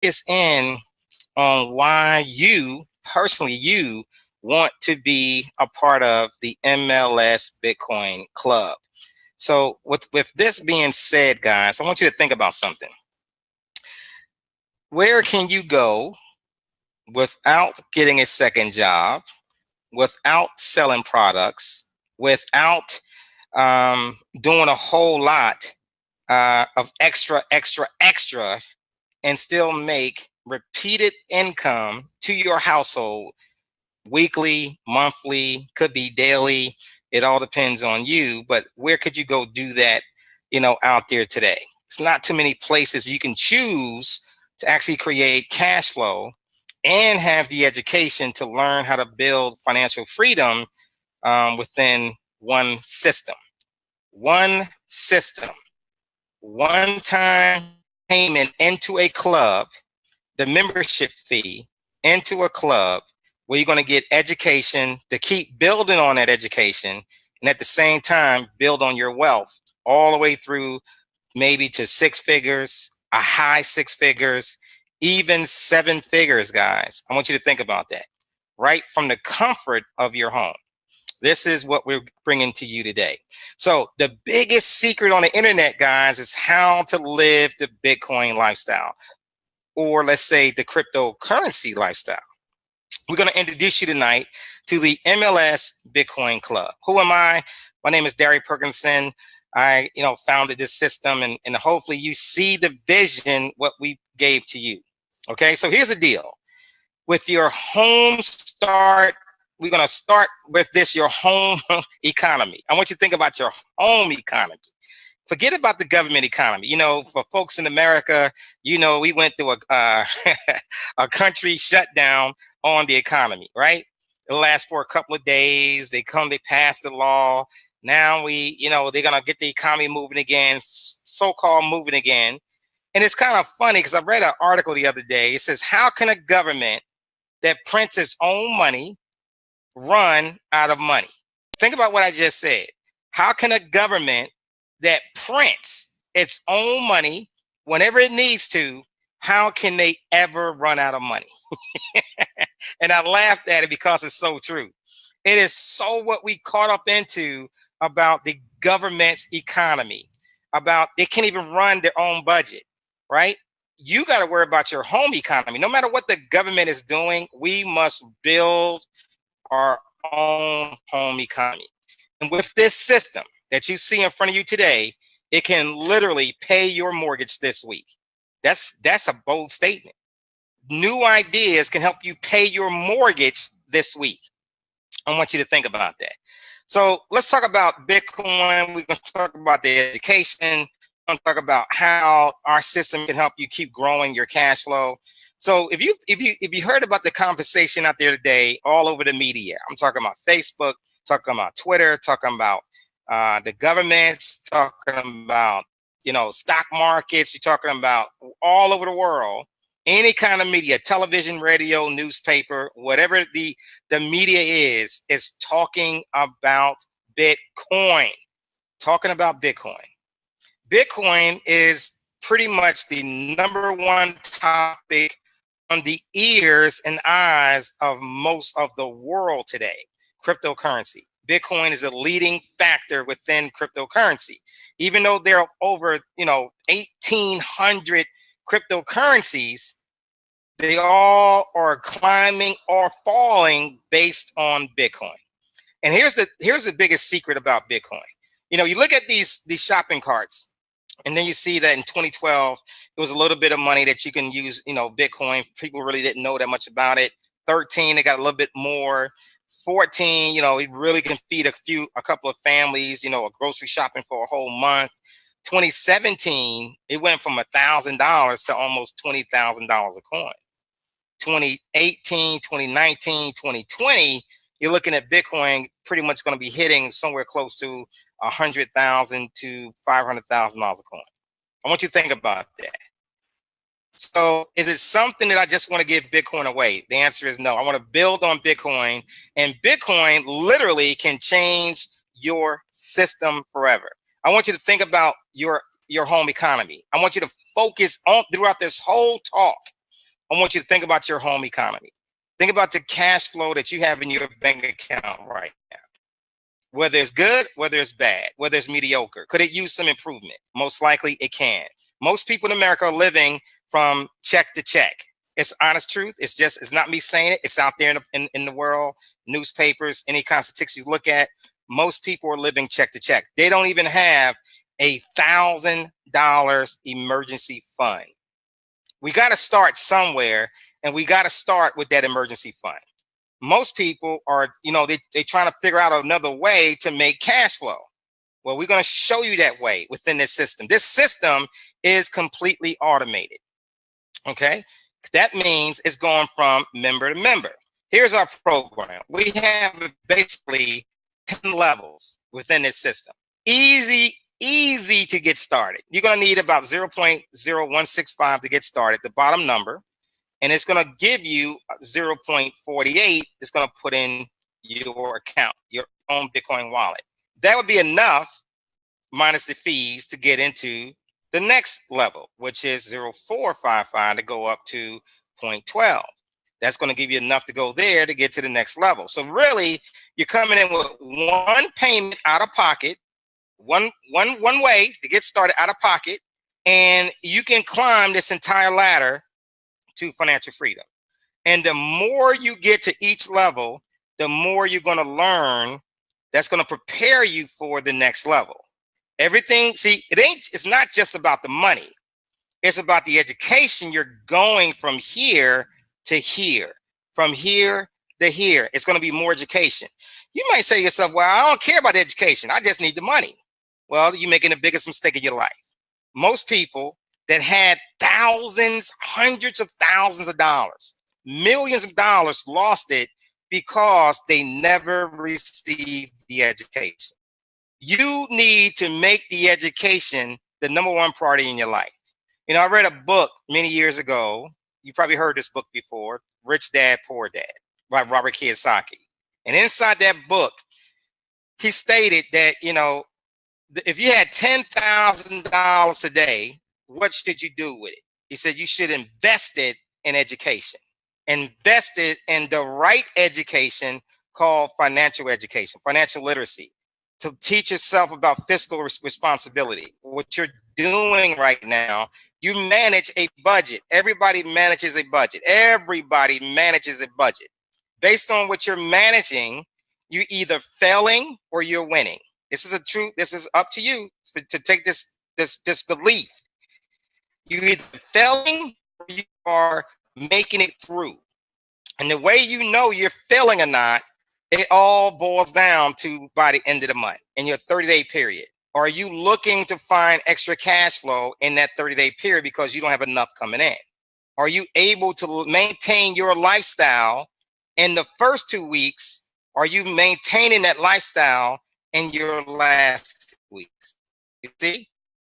focus in on why you want to be a part of the MLS Bitcoin Club. So with this being said, guys, I want you to think about something. Where can you go without getting a second job, without selling products, without doing a whole lot of extra, and still make repeated income to your household weekly, monthly, could be daily. It all depends on you. But where could you go do that, out there today? It's not too many places you can choose to actually create cash flow and have the education to learn how to build financial freedom within one system. One system, one time payment into a club, the membership fee into a club where you're going to get education to keep building on that education, and at the same time build on your wealth all the way through maybe to six figures, a high six figures, even seven figures, guys. I want you to think about that right from the comfort of your home. This is what we're bringing to you today. So the biggest secret on the internet, guys, is how to live the Bitcoin lifestyle, or let's say the cryptocurrency lifestyle. We're going to introduce you tonight to the MLS Bitcoin Club. Who am I? My name is Derek Perkinson. I, founded this system, and hopefully you see the vision, what we gave to you. Okay, so here's the deal. With your home start, we're going to start with this, your home economy. I want you to think about your home economy. Forget about the government economy. For folks in America, we went through a country shutdown on the economy, right? It lasts for a couple of days. They pass the law. Now they're going to get the economy moving again, so-called moving again. And it's kind of funny because I read an article the other day. It says, how can a government that prints its own money run out of money? Think about what I just said. How can a government that prints its own money whenever it needs to, how can they ever run out of money? And I laughed at it because it's so true. It is so what we caught up into about the government's economy, about they can't even run their own budget, right? You got to worry about your home economy. No matter what the government is doing, we must build our own home economy. And with this system that you see in front of you today, it can literally pay your mortgage this week. That's a bold statement. New ideas can help you pay your mortgage this week. I want you to think about that. So let's talk about Bitcoin. We're going to talk about the education. We're going to talk about how our system can help you keep growing your cash flow. So if you heard about the conversation out there today, all over the media, I'm talking about Facebook, talking about Twitter, talking about the governments, talking about stock markets. You're talking about all over the world. Any kind of media, television, radio, newspaper, whatever the media is talking about Bitcoin. Talking about Bitcoin. Bitcoin is pretty much the number one topic on the ears and eyes of most of the world today. Cryptocurrency. Bitcoin is a leading factor within cryptocurrency. Even though there are over 1,800 cryptocurrencies, they all are climbing or falling based on Bitcoin. And here's the biggest secret about Bitcoin. You look at these shopping carts, and then you see that in 2012 it was a little bit of money that you can use. Bitcoin. People really didn't know that much about it. 13, they got a little bit more. 14, it really can feed a couple of families. A grocery shopping for a whole month. 2017, it went from $1,000 to almost $20,000 a coin. 2018, 2019, 2020, you're looking at Bitcoin pretty much going to be hitting somewhere close to $100,000 to $500,000 a coin. I want you to think about that. So is it something that I just want to give Bitcoin away? The answer is no. I want to build on Bitcoin, and Bitcoin literally can change your system forever. I want you to think about your home economy. I want you to focus on throughout this whole talk. I want you to think about your home economy. Think about the cash flow that you have in your bank account right now. Whether it's good, whether it's bad, whether it's mediocre. Could it use some improvement? Most likely it can. Most people in America are living from check to check. It's honest truth. It's not me saying it. It's out there in the world, newspapers, any kind of statistics you look at. Most people are living check to check. They don't even have $1,000 emergency fund. We got to start somewhere, and we got to start with that emergency fund. Most people are, they trying to figure out another way to make cash flow. Well, we're going to show you that way within this system. This system is completely automated. Okay. That means it's going from member to member. Here's our program. We have basically 10 levels within this system. Easy to get started. You're going to need about 0.0165 to get started, the bottom number. And it's going to give you 0.48. It's going to put in your account, your own Bitcoin wallet. That would be enough, minus the fees, to get into the next level, which is 0.455 to go up to 0.12. That's going to give you enough to go there to get to the next level. So really, you're coming in with one payment out of pocket, one way to get started out of pocket, and you can climb this entire ladder to financial freedom. And the more you get to each level, the more you're going to learn that's going to prepare you for the next level. Everything, see, it's not just about the money. It's about the education. You're going from here to here, from here to here. It's going to be more education. You might say to yourself, well, I don't care about education. I just need the money. Well, you're making the biggest mistake of your life. Most people that had thousands, hundreds of thousands of dollars, millions of dollars, lost it because they never received the education. You need to make the education the number one priority in your life. I read a book many years ago. You probably heard this book before, Rich Dad, Poor Dad, by Robert Kiyosaki. And inside that book, he stated that, if you had $10,000 today, what should you do with it? He said you should invest it in education. Invest it in the right education called financial education, financial literacy, to teach yourself about fiscal responsibility. What you're doing right now, you manage a budget. Everybody manages a budget. Everybody manages a budget. Based on what you're managing, you're either failing or you're winning. This is a truth. This is up to you to take this belief. You're either failing or you are making it through. And the way you know you're failing or not, it all boils down to by the end of the month in your 30-day period. Are you looking to find extra cash flow in that 30-day period because you don't have enough coming in? Are you able to maintain your lifestyle in the first 2 weeks? Are you maintaining that lifestyle in your last 2 weeks? You see,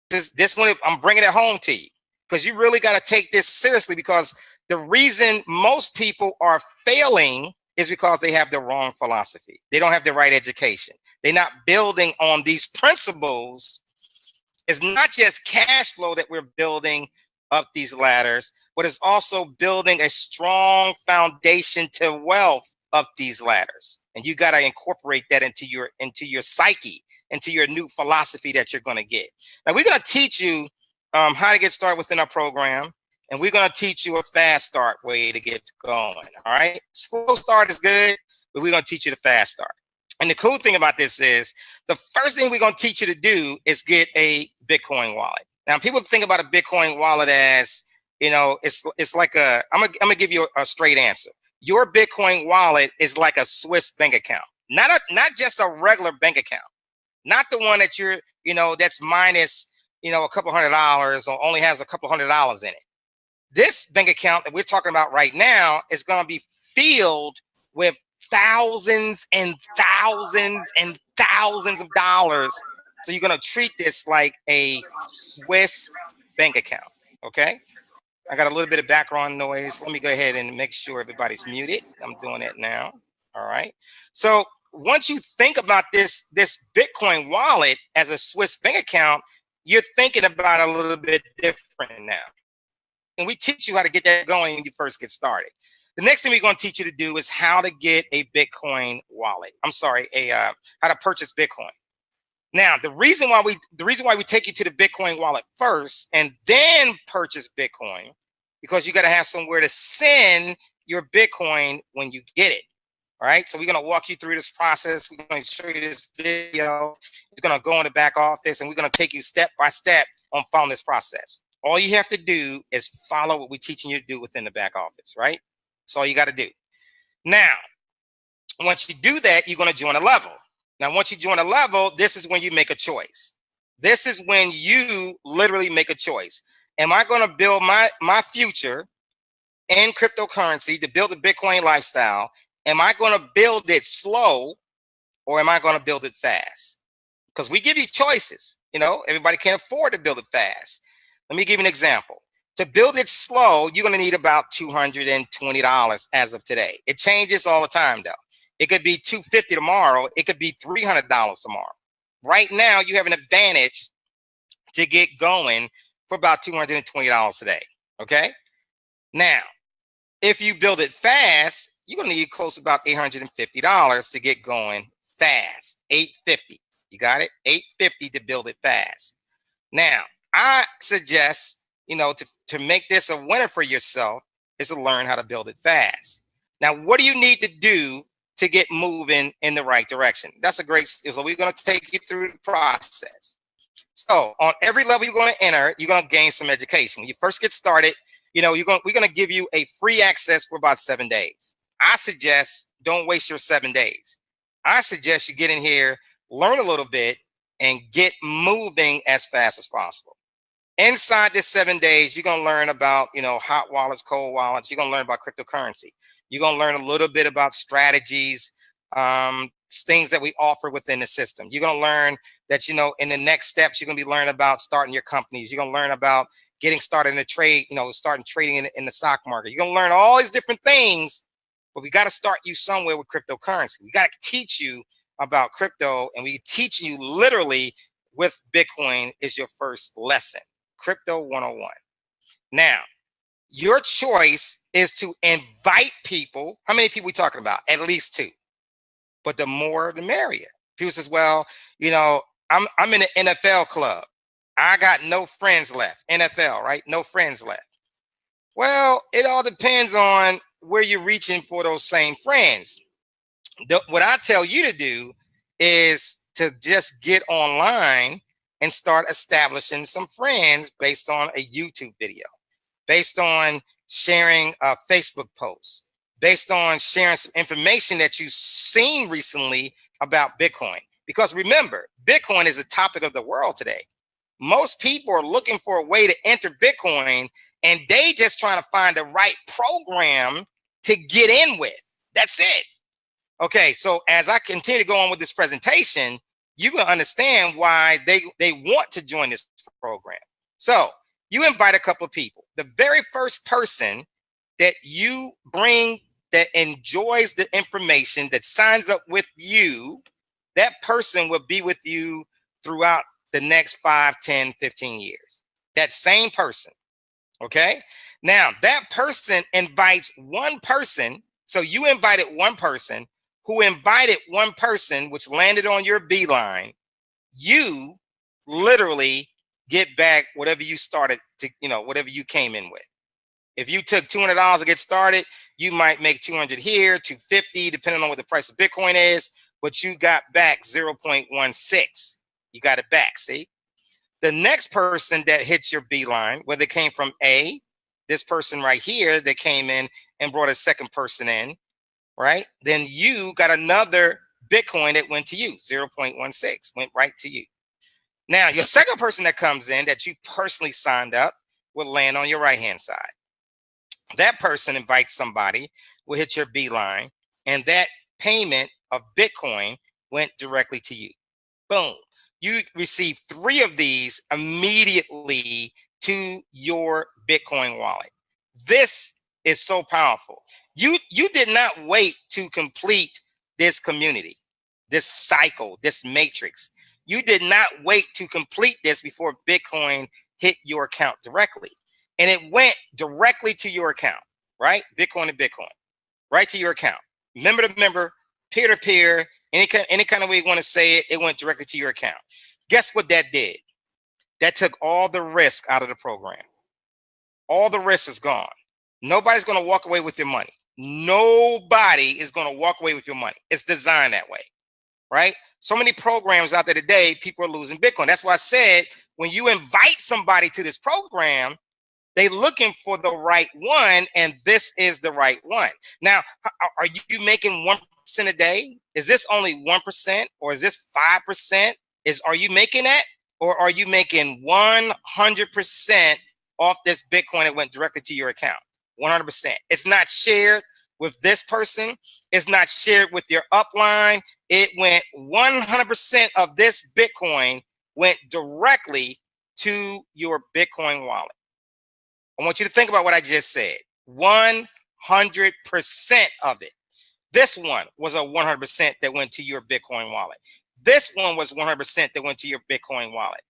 this one, I'm bringing it home to you because you really got to take this seriously, because the reason most people are failing is because they have the wrong philosophy. They don't have the right education. They're not building on these principles. It's not just cash flow that we're building up these ladders, but it's also building a strong foundation to wealth up these ladders. And you got to incorporate that into your psyche, into your new philosophy that you're going to get. Now, we're going to teach you how to get started within our program. And we're going to teach you a fast start way to get going. All right. Slow start is good, but we're going to teach you the fast start. And the cool thing about this is the first thing we're going to teach you to do is get a Bitcoin wallet. Now, people think about a Bitcoin wallet as, it's like I'm going to give you a straight answer. Your Bitcoin wallet is like a Swiss bank account, not just a regular bank account, not the one that that's minus, a couple $100 or only has a couple $100 in it. This bank account that we're talking about right now is going to be filled with thousands and thousands and thousands of dollars. So you're going to treat this like a Swiss bank account. Okay. I got a little bit of background noise. Let me go ahead and make sure everybody's muted. I'm doing it now. All right. So once you think about this Bitcoin wallet as a Swiss bank account, you're thinking about it a little bit different now. and we teach you how to get that going when you first get started. The next thing we're going to teach you to do is how to get a Bitcoin wallet. I'm sorry, how to purchase Bitcoin. Now, the reason why we take you to the Bitcoin wallet first and then purchase Bitcoin, because you got to have somewhere to send your Bitcoin when you get it. All right. So we're going to walk you through this process. We're going to show you this video. It's going to go in the back office, and we're going to take you step by step on following this process. All you have to do is follow what we're teaching you to do within the back office, right? That's all you got to do. Now, once you do that, you're going to join a level. Now, once you join a level, this is when you make a choice. This is when you literally make a choice. Am I going to build my future in cryptocurrency, to build a Bitcoin lifestyle? Am I going to build it slow, or am I going to build it fast? Because we give you choices. You know, everybody can't afford to build it fast. Let me give you an example. To build it slow, you're going to need about $220 as of today. It changes all the time, though. It could be $250 tomorrow. It could be $300 tomorrow. Right now, you have an advantage to get going for about $220 today. Okay. Now, if you build it fast, you're going to need close to about $850 to get going fast. $850. You got it? $850 to build it fast. Now, I suggest, you know, to make this a winner for yourself is to learn how to build it fast. Now, what do you need to do to get moving in the right direction? That's a great, so we're going to take you through the process. So on every level you're going to enter, you're going to gain some education. When you first get started, you know, we're going to give you a free access for about 7 days. I suggest don't waste your 7 days. I suggest you get in here, learn a little bit, and get moving as fast as possible. Inside this 7 days, you're going to learn about, you know, hot wallets, cold wallets. You're going to learn about cryptocurrency. You're going to learn a little bit about strategies, things that we offer within the system. You're going to learn that, you know, in the next steps, you're going to be learning about starting your companies. You're going to learn about getting started in the trade, you know, starting trading in the stock market. You're going to learn all these different things, but we got to start you somewhere with cryptocurrency. We got to teach you about crypto, and we teach you literally with Bitcoin is your first lesson, Crypto 101. Now, your choice is to invite people. How many people we talking about? At least 2. But the more, the merrier. People says, well, you know, I'm in an NFL club. I got no friends left. NFL, right? No friends left. Well, it all depends on where you're reaching for those same friends. What I tell you to do is to just get online and start establishing some friends based on a YouTube video, based on sharing a Facebook posts, based on sharing some information that you've seen recently about Bitcoin. Because remember, Bitcoin is the topic of the world today. Most people are looking for a way to enter Bitcoin, and they just trying to find the right program to get in with. That's it. Okay, so as I continue to go on with this presentation, you can understand why they want to join this program. So you invite a couple of people. The very first person that you bring that enjoys the information, that signs up with you, that person will be with you throughout the next 5, 10, 15 years. That same person. Okay. Now that person invites one person. So you invited one person who invited one person, which landed on your beeline. You literally get back whatever you started to, you know, whatever you came in with. If you took $200 to get started, you might make 200 here, 250, depending on what the price of Bitcoin is, but you got back 0.16. You got it back. See, the next person that hits your beeline, whether it came from this person right here that came in and brought a second person in, right? Then you got another Bitcoin that went to you, 0.16, went right to you. Now, your second person that comes in that you personally signed up will land on your right-hand side. That person invites somebody, will hit your beeline, and that payment of Bitcoin went directly to you. Boom. You receive 3 of these immediately to your Bitcoin wallet. This is so powerful. You did not wait to complete this community, this cycle, this matrix. You did not wait to complete this before Bitcoin hit your account directly. and it went directly to your account, right? Bitcoin to Bitcoin, right to your account. Member to member, peer to peer, any kind of way you want to say it, it went directly to your account. Guess what that did? That took all the risk out of the program. All the risk is gone. Nobody's going to walk away with your money. Nobody is going to walk away with your money. It's designed that way, right? So many programs out there today, people are losing Bitcoin. That's why I said when you invite somebody to this program, they looking for the right one, and this is the right one. Now, are you making 1% a day? Is this only 1%, or is this 5%? Are you making that, or are you making 100% off this Bitcoin that went directly to your account? 100%. It's not shared with this person. It's not shared with your upline. It went 100% of this Bitcoin went directly to your Bitcoin wallet. I want you to think about what I just said. 100% of it. This one was a 100% that went to your Bitcoin wallet. This one was 100% that went to your Bitcoin wallet,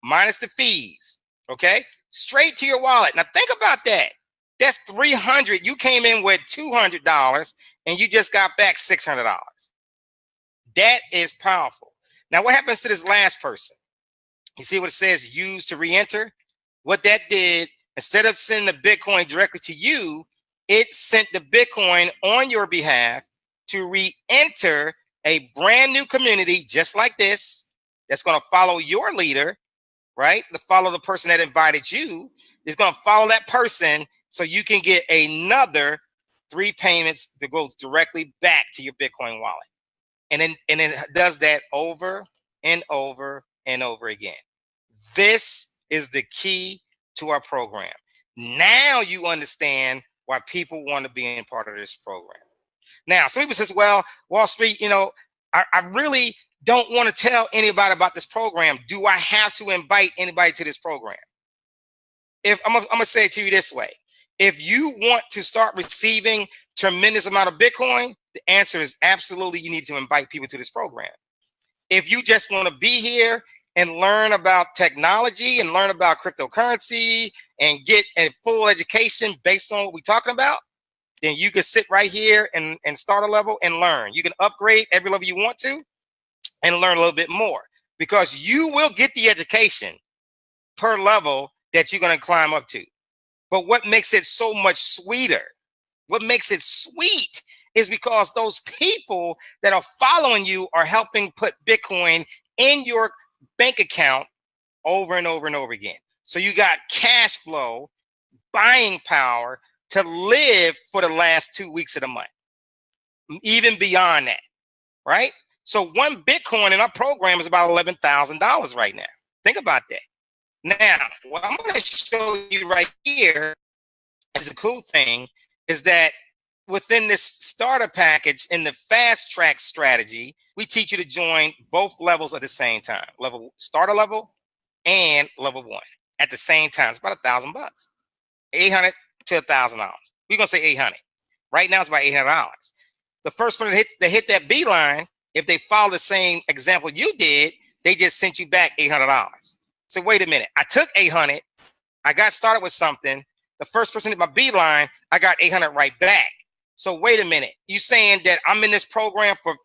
minus the fees. Okay, straight to your wallet. Now think about that. That's $300. You came in with $200 and you just got back $600. That is powerful. Now, what happens to this last person? You see what it says, use to re-enter? What that did, instead of sending the Bitcoin directly to you, it sent the Bitcoin on your behalf to re-enter a brand new community just like this, that's going to follow your leader, right? To follow the person that invited you, is going to follow that person, so you can get another 3 payments that goes directly back to your Bitcoin wallet. And then it does that over and over and over again. This is the key to our program. Now you understand why people want to be in part of this program. Now, some people says, well, Wall Street, I really don't want to tell anybody about this program. Do I have to invite anybody to this program? If I'm gonna say it to you this way. If you want to start receiving tremendous amount of Bitcoin, the answer is absolutely you need to invite people to this program. If you just want to be here and learn about technology and learn about cryptocurrency and get a full education based on what we're talking about, then you can sit right here and start a level and learn. You can upgrade every level you want to and learn a little bit more, because you will get the education per level that you're going to climb up to. But what makes it so much sweeter, what makes it sweet, is because those people that are following you are helping put Bitcoin in your bank account over and over and over again. So you got cash flow, buying power to live for the last 2 weeks of the month, even beyond that, right? So 1 Bitcoin in our program is about $11,000 right now. Think about that. Now, what I'm going to show you right here is a cool thing, is that within this starter package in the fast track strategy, we teach you to join both levels at the same time, starter level and level 1 at the same time. It's about $1,000, $800 to $1,000. We're gonna say 800. Right now it's about $800. The first one that hit that beeline, if they follow the same example you did, they just sent you back $800. So wait a minute, I took 800, I got started with something. The first person hit my beeline, I got 800 right back. So wait a minute, you saying that I'm in this program for,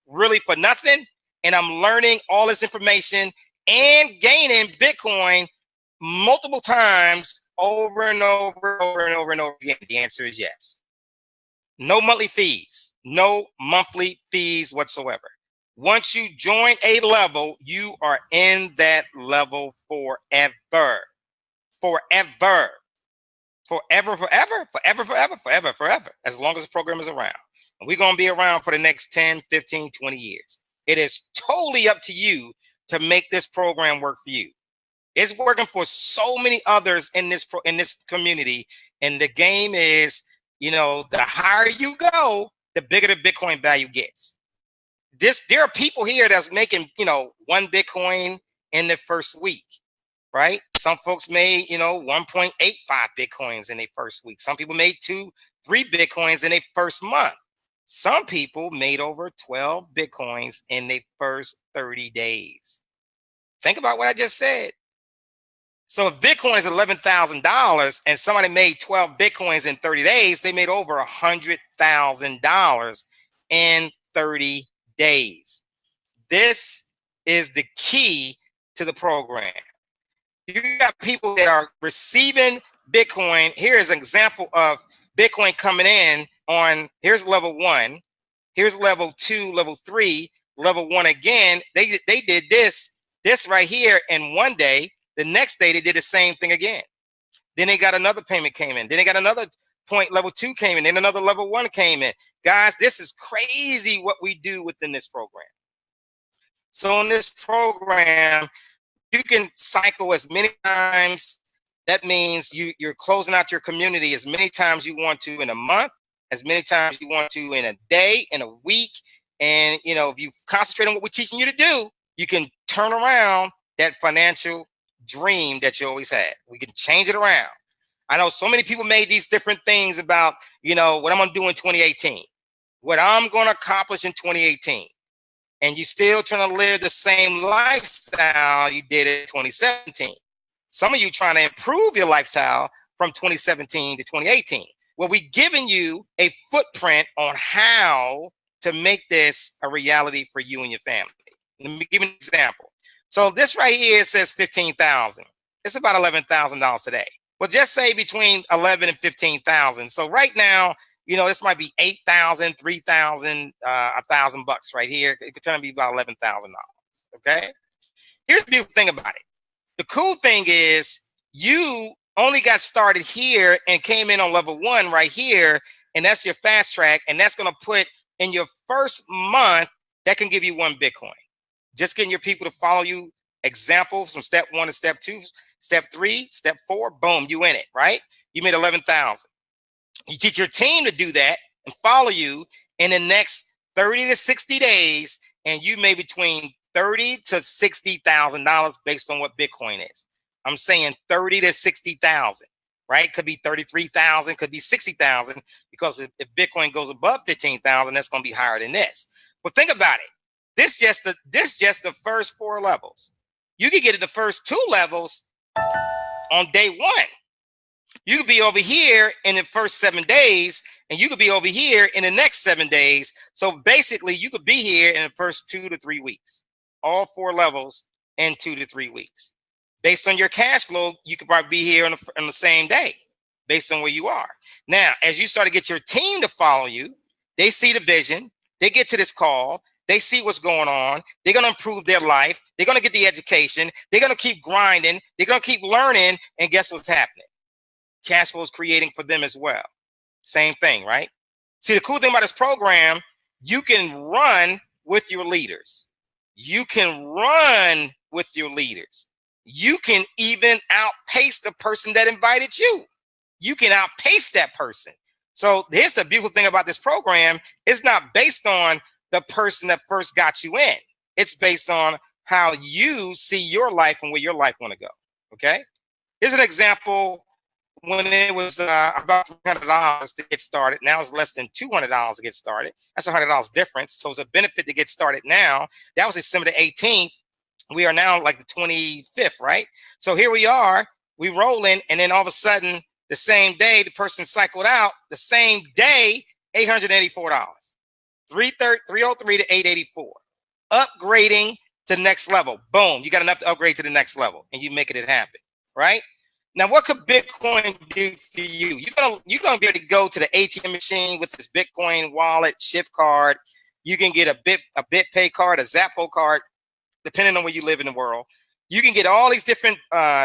really for nothing, and I'm learning all this information and gaining Bitcoin multiple times over and over and over again? The answer is yes. No monthly fees, no monthly fees whatsoever. Once you join a level, you are in that level forever. Forever. Forever, forever, forever, forever, forever, forever, as long as the program is around. And we're going to be around for the next 10, 15, 20 years. It is totally up to you to make this program work for you. It's working for so many others in this community. And the game is, the higher you go, the bigger the Bitcoin value gets. There are people here that's making, 1 Bitcoin in the first week, right? Some folks made, 1.85 Bitcoins in their first week. Some people made 2, 3 Bitcoins in their first month. Some people made over 12 Bitcoins in their first 30 days. Think about what I just said. So if Bitcoin is $11,000 and somebody made 12 Bitcoins in 30 days, they made over $100,000 in 30 days. This is the key to the program. You got people that are receiving Bitcoin. Here is an example of Bitcoin coming in on, here's level 1, here's level 2, level 3, level 1 again. They did this right here in one day. The next day they did the same thing again. Then they got another payment came in. Then they got another point, level 2 came in. Then another level 1 came in. Guys, this is crazy what we do within this program. So in this program, you can cycle as many times. That means you're closing out your community as many times you want to in a month, as many times you want to in a day, in a week. And if you concentrate on what we're teaching you to do, you can turn around that financial dream that you always had. We can change it around. I know so many people made these different things about, what I'm going to do in 2018, what I'm going to accomplish in 2018. And you still trying to live the same lifestyle you did in 2017. Some of you trying to improve your lifestyle from 2017 to 2018. Well, we've given you a footprint on how to make this a reality for you and your family. Let me give you an example. So this right here says 15,000. It's about $11,000 today. Well, just say between 11 and 15,000. So right now, this might be 8,000, 3,000, $1,000 right here. It could turn to be about $11,000. Okay. Here's the beautiful thing about it. The cool thing is you only got started here and came in on level 1 right here. And that's your fast track. And that's going to put in your first month, that can give you 1 Bitcoin. Just getting your people to follow you. Examples from step 1 to step 2, step 3, step 4, boom, you in it, right? You made 11,000. You teach your team to do that and follow you in the next 30 to 60 days, and you made between $30,000 to $60,000 based on what Bitcoin is. I'm saying 30 to 60,000, right? Could be 33,000, could be 60,000, because if Bitcoin goes above 15,000, that's going to be higher than this. But think about it. This just the first 4 levels. You can get to the first 2 levels on day 1. You could be over here in the first 7 days, and you could be over here in the next 7 days. So basically, you could be here in the first 2 to 3 weeks, all 4 levels in 2 to 3 weeks. Based on your cash flow, you could probably be here on the same day, based on where you are. Now, as you start to get your team to follow you, they see the vision, they get to this call, they see what's going on, they're going to improve their life, they're going to get the education, they're going to keep grinding, they're going to keep learning, and guess what's happening? Cash flow is creating for them as well. Same thing, right? See, the cool thing about this program, you can run with your leaders. You can run with your leaders. You can even outpace the person that invited you. You can outpace that person. So here's the beautiful thing about this program. It's not based on the person that first got you in. It's based on how you see your life and where your life want to go. Okay? Here's an example. When it was about $300 to get started, now it's less than $200 to get started. That's $100 difference. So it's a benefit to get started now. That was December the 18th. We are now like the 25th, right? So here we are, we rolling, and then all of a sudden, the same day, the person cycled out, the same day, $884. 303 to 884. Upgrading to next level. Boom, you got enough to upgrade to the next level, and you making it happen, right? Now, what could Bitcoin do for you? You're gonna be able to go to the ATM machine with this Bitcoin wallet, Shift card. You can get a BitPay card, a Zappo card, depending on where you live in the world. You can get all these different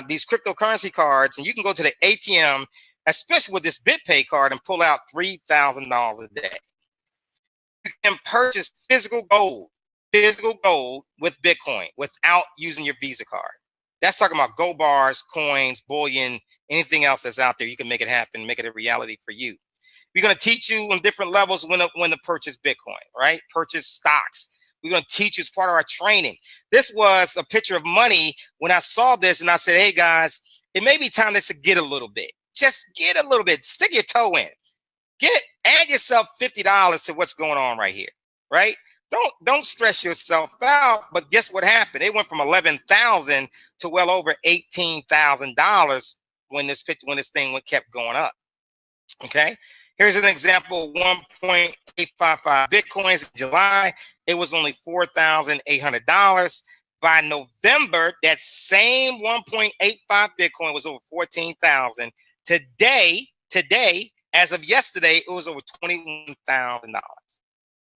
these cryptocurrency cards, and you can go to the ATM, especially with this BitPay card, and pull out $3,000 a day. You can purchase physical gold with Bitcoin without using your Visa card. That's talking about gold bars, coins, bullion, anything else that's out there. You can make it happen, make it a reality for you. We're going to teach you on different levels when to purchase Bitcoin, right? Purchase stocks. We're going to teach you as part of our training. This was a picture of money when I saw this, and I said, hey, guys, it may be time to get a little bit. Just get a little bit. Stick your toe in. Add yourself $50 to what's going on right here, right? don't stress yourself out. But guess what happened? It went from 11,000 to well over $18,000 when this thing kept going up. Okay. Here's an example: 1.855 bitcoins in July. It was only $4,800. By November, that same 1.85 Bitcoin was over 14,000. Today, as of yesterday, it was over $21,000.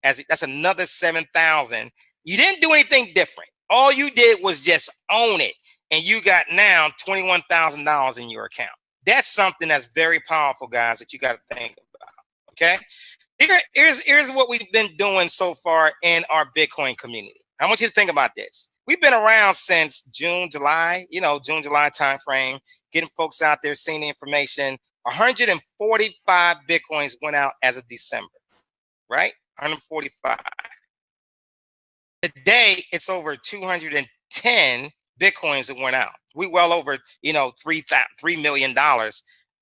That's another 7,000. You didn't do anything different. All you did was just own it, and you got now $21,000 in your account. That's something that's very powerful, guys, that you got to think about. Okay. Here's what we've been doing so far in our Bitcoin community. I want you to think about this. We've been around since June, July timeframe, getting folks out there, seeing the information. 145 Bitcoins went out as of December, right? 145. Today, it's over 210 Bitcoins that went out. We well over, $3 million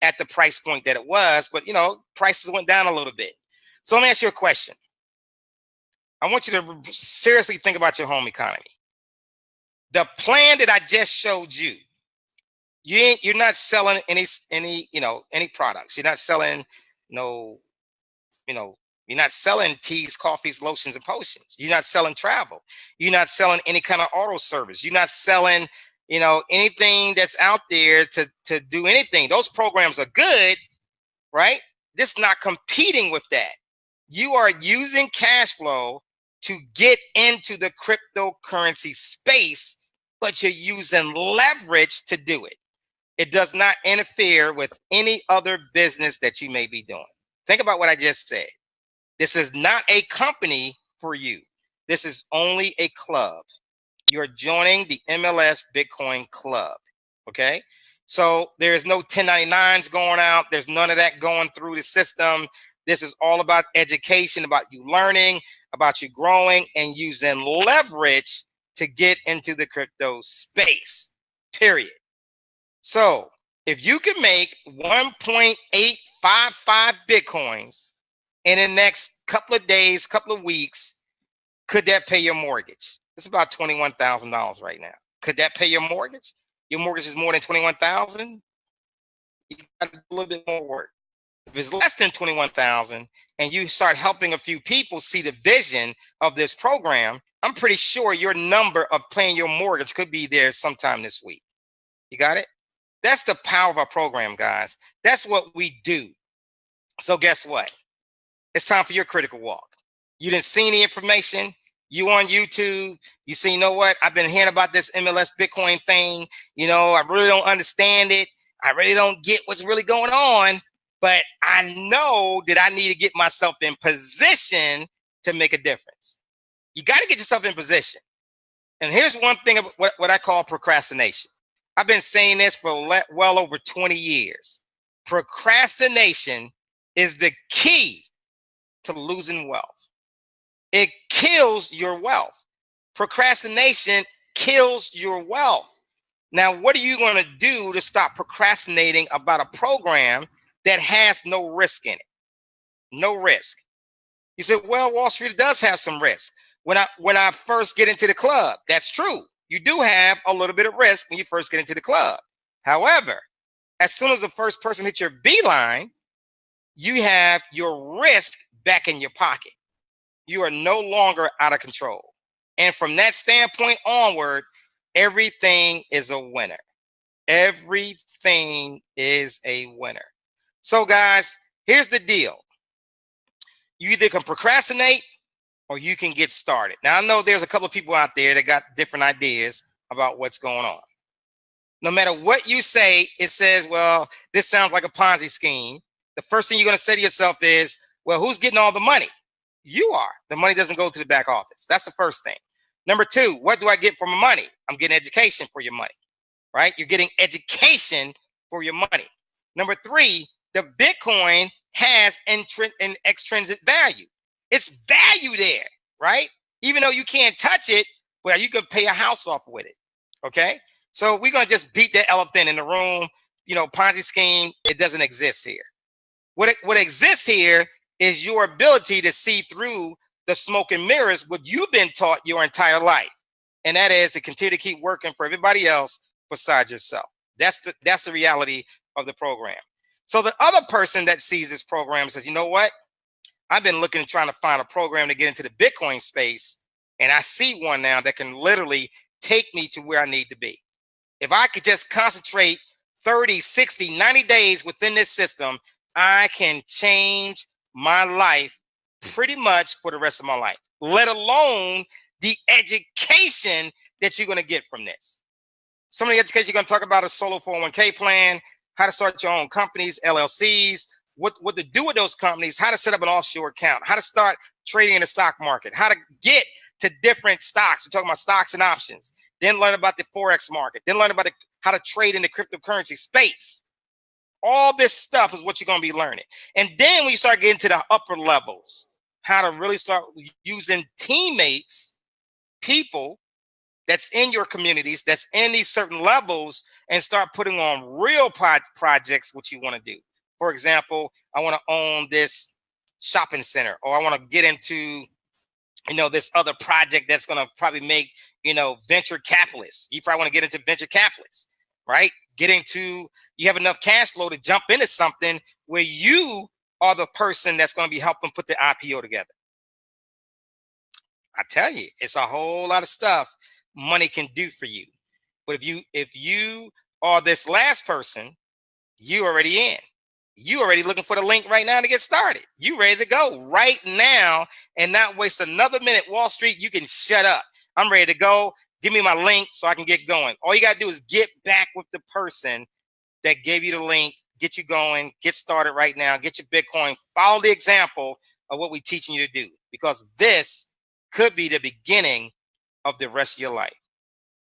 at the price point that it was, but prices went down a little bit. So let me ask you a question. I want you to seriously think about your home economy. The plan that I just showed you, you're not selling any products. You're not selling you're not selling teas, coffees, lotions, and potions. You're not selling travel. You're not selling any kind of auto service. You're not selling anything that's out there to do anything. Those programs are good, right? This is not competing with that. You are using cash flow to get into the cryptocurrency space, but you're using leverage to do it. It does not interfere with any other business that you may be doing. Think about what I just said. This is not a company for you. This is only a club. You're joining the MLS Bitcoin Club. Okay. So there's no 1099s going out. There's none of that going through the system. This is all about education, about you learning, about you growing and using leverage to get into the crypto space, period. So if you can make 1.855 Bitcoins in the next couple of days, couple of weeks, could that pay your mortgage? It's about $21,000 right now. Could that pay your mortgage? Your mortgage is more than $21,000. You got to do a little bit more work. If it's less than $21,000 and you start helping a few people see the vision of this program, I'm pretty sure your number of paying your mortgage could be there sometime this week. You got it? That's the power of our program, guys. That's what we do. So guess what? It's time for your critical walk. You didn't see any information. You on YouTube, you say, you know what? I've been hearing about this MLS Bitcoin thing. I really don't understand it. I really don't get what's really going on. But I know that I need to get myself in position to make a difference. You got to get yourself in position. And here's one thing about what I call procrastination. I've been saying this for well over 20 years. Procrastination is the key to losing wealth. It kills your wealth. Procrastination kills your wealth. Now, what are you going to do to stop procrastinating about a program that has no risk in it? No risk. You said, well, Wall Street does have some risk. When I first get into the club, that's true. You do have a little bit of risk when you first get into the club. However, as soon as the first person hits your beeline, you have your risk back in your pocket. You are no longer out of control. And from that standpoint onward, everything is a winner. Everything is a winner. So guys, here's the deal. You either can procrastinate or you can get started. Now, I know there's a couple of people out there that got different ideas about what's going on. No matter what you say, it says, well, this sounds like a Ponzi scheme. The first thing you're going to say to yourself is, well, who's getting all the money? You are. The money doesn't go to the back office. That's the first thing. Number two, what do I get for my money? I'm getting education for your money, right? You're getting education for your money. Number three, the Bitcoin has an extrinsic value. It's value there, right? Even though you can't touch it, well, you can pay a house off with it, okay? So we're going to just beat the elephant in the room. Ponzi scheme, it doesn't exist here. What exists here is your ability to see through the smoke and mirrors what you've been taught your entire life. And that is to continue to keep working for everybody else besides yourself. That's the reality of the program. So the other person that sees this program says, you know what? I've been looking and trying to find a program to get into the Bitcoin space. And I see one now that can literally take me to where I need to be. If I could just concentrate 30, 60, 90 days within this system, I can change my life pretty much for the rest of my life, let alone the education that you're going to get from this. Some of the education you're going to talk about a solo 401k plan, how to start your own companies, LLCs, what to do with those companies, how to set up an offshore account, how to start trading in the stock market, how to get to different stocks. We're talking about stocks and options. Then learn about the Forex market. Then learn about how to trade in the cryptocurrency space. All this stuff is what you're going to be learning. And then when you start getting to the upper levels, how to really start using teammates, people that's in your communities, that's in these certain levels, and start putting on real projects, what you want to do. For example, I want to own this shopping center, or I want to get into, this other project that's going to probably make, venture capitalists. You probably want to get into venture capitalists, right? You have enough cash flow to jump into something where you are the person that's going to be helping put the IPO together. I tell you, it's a whole lot of stuff money can do for you. But if you are this last person, you already in. You already looking for the link right now to get started. You ready to go right now and not waste another minute. Wall Street, you can shut up. I'm ready to go. Give me my link so I can get going. All you got to do is get back with the person that gave you the link, get you going, get started right now, get your Bitcoin, follow the example of what we're teaching you to do, because this could be the beginning of the rest of your life.